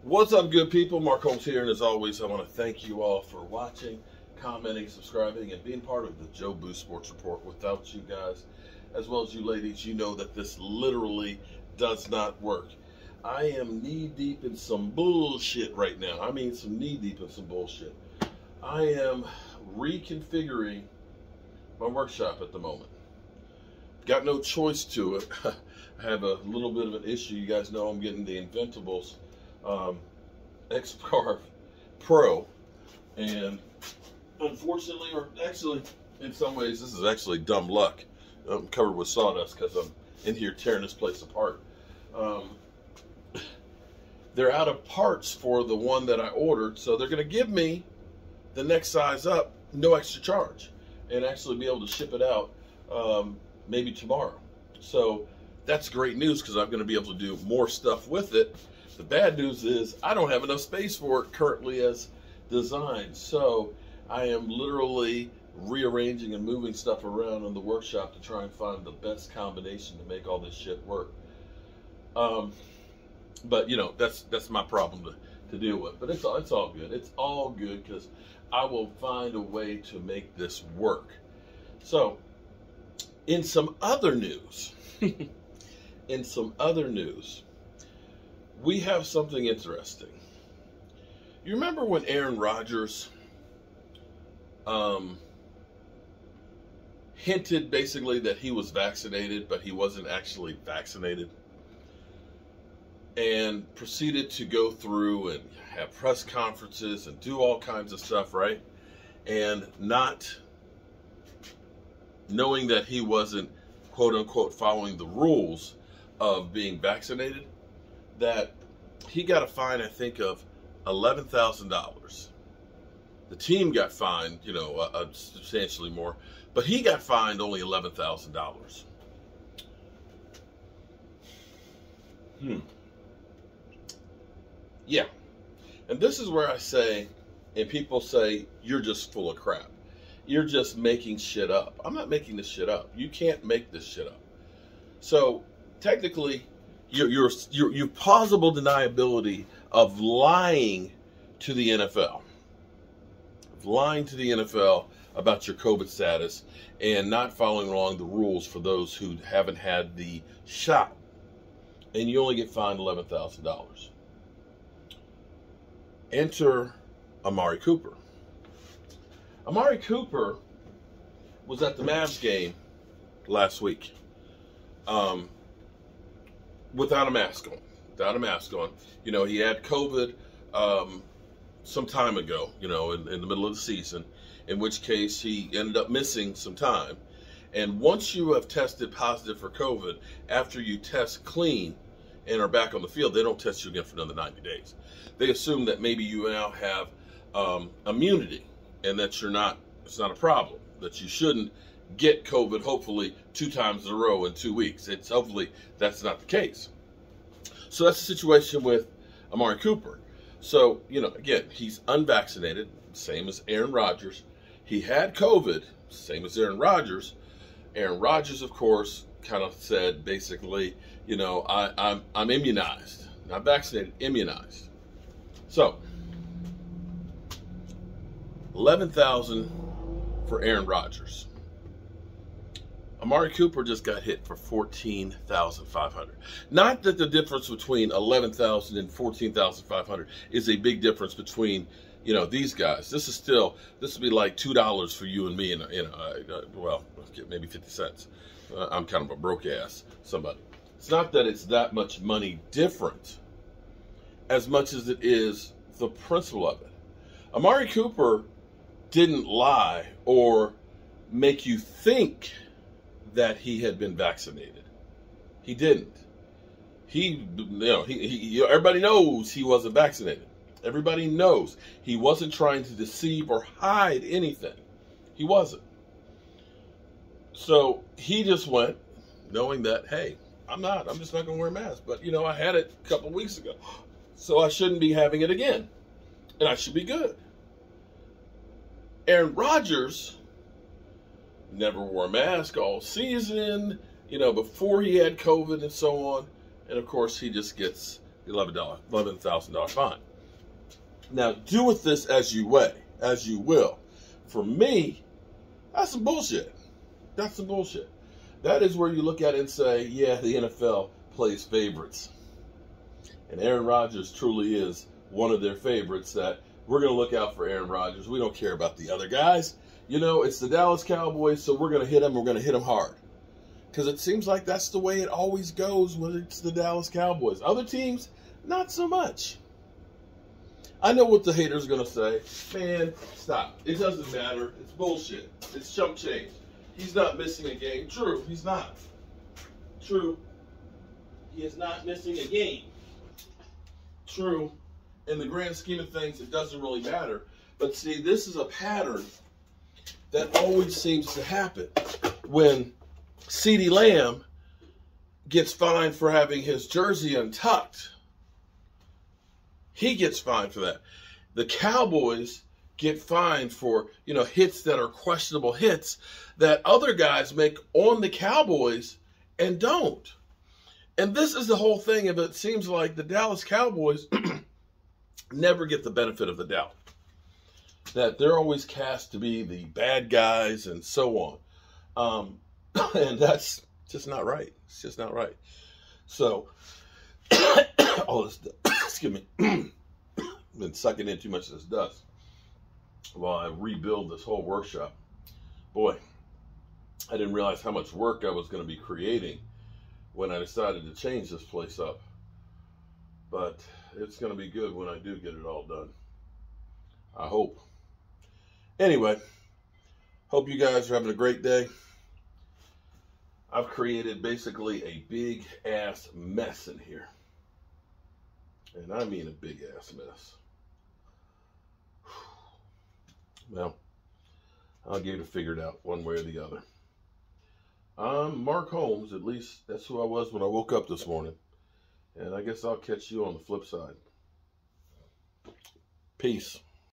What's up, good people? Mark Holmes here, and as always, I want to thank you all for watching, commenting, subscribing, and being part of the Joe Boo Sports Report. Without you guys, as well as you ladies, you know that this literally does not work. I am knee-deep in some bullshit right now. I mean, some knee-deep in some bullshit. I am reconfiguring my workshop at the moment. Got no choice to it. I have a little bit of an issue. You guys know I'm getting the Inventables X-Carve Pro, and unfortunately, or actually in some ways this is actually dumb luck. I'm covered with sawdust because I'm in here tearing this place apart. They're out of parts for the one that I ordered, so they're going to give me the next size up, no extra charge, and actually be able to ship it out maybe tomorrow. So that's great news because I'm going to be able to do more stuff with it. The bad news is I don't have enough space for it currently as designed. So I am literally rearranging and moving stuff around in the workshop to try and find the best combination to make all this shit work. But you know, that's my problem to deal with. But it's all good. It's all good because I will find a way to make this work. So in some other news, we have something interesting. You remember when Aaron Rodgers hinted basically that he was vaccinated, but he wasn't actually vaccinated, and proceeded to go through and have press conferences and do all kinds of stuff, right? And not knowing that he wasn't, quote unquote, following the rules of being vaccinated, that he got a fine, I think, of $11,000. The team got fined, you know, substantially more, but he got fined only $11,000. Yeah. And this is where I say, and people say, you're just full of crap. You're just making shit up. I'm not making this shit up. You can't make this shit up. So technically, your plausible deniability of lying to the NFL, about your COVID status and not following along the rules for those who haven't had the shot, and you only get fined $11,000. Enter Amari Cooper. Amari Cooper was at the Mavs game last week without a mask on. You know, he had COVID some time ago, you know, in the middle of the season, in which case he ended up missing some time. And once you have tested positive for COVID, after you test clean and are back on the field, they don't test you again for another 90 days. They assume that maybe you now have immunity and that it's not a problem, that you shouldn't get COVID, hopefully 2 times in a row in 2 weeks. Hopefully that's not the case. So that's the situation with Amari Cooper. So, you know, again, he's unvaccinated, same as Aaron Rodgers. He had COVID, same as Aaron Rodgers. Aaron Rodgers, of course, kind of said basically, you know, I'm immunized, not vaccinated, immunized. So, $11,000 for Aaron Rodgers. Amari Cooper just got hit for $14,500. Not that the difference between $11,000 and $14,500 is a big difference between, you know, these guys. This would be like $2 for you and me, and well, maybe 50 cents. I'm kind of a broke ass somebody. It's not that it's that much money different, as much as it is the principle of it. Amari Cooper didn't lie or make you think that he had been vaccinated. He didn't. Everybody knows he wasn't vaccinated. Everybody knows he wasn't trying to deceive or hide anything. He wasn't. So he just went knowing that, hey, I'm just not going to wear a mask. But, you know, I had it a couple weeks ago, so I shouldn't be having it again. And I should be good. Aaron Rodgers never wore a mask all season, you know, before he had COVID and so on. And of course, he just gets $11,000 fine. Now, do with this as you will. For me, that's some bullshit. That's some bullshit. That is where you look at it and say, yeah, the NFL plays favorites. And Aaron Rodgers truly is one of their favorites, that we're going to look out for Aaron Rodgers. We don't care about the other guys. You know, it's the Dallas Cowboys, so we're going to hit them. We're going to hit them hard. Because it seems like that's the way it always goes when it's the Dallas Cowboys. Other teams, not so much. I know what the haters are going to say. Man, stop. It doesn't matter. It's bullshit. It's chump change. He's not missing a game. True, he's not. True. He is not missing a game. True. In the grand scheme of things, it doesn't really matter. But see, this is a pattern that always seems to happen. When CeeDee Lamb gets fined for having his jersey untucked, he gets fined for that. The Cowboys get fined for, hits that are questionable hits that other guys make on the Cowboys and don't. And this is the whole thing of it seems like the Dallas Cowboys never get the benefit of the doubt. That they're always cast to be the bad guys and so on. And that's just not right. It's just not right. So, all this, excuse me, been sucking in too much of this dust while I rebuild this whole workshop. Boy, I didn't realize how much work I was going to be creating when I decided to change this place up. But it's going to be good when I do get it all done. I hope. Anyway, hope you guys are having a great day. I've created basically a big ass mess in here. And I mean a big ass mess. Well, I'll get it figured out one way or the other. I'm Mark Holmes, at least that's who I was when I woke up this morning. And I guess I'll catch you on the flip side. Peace.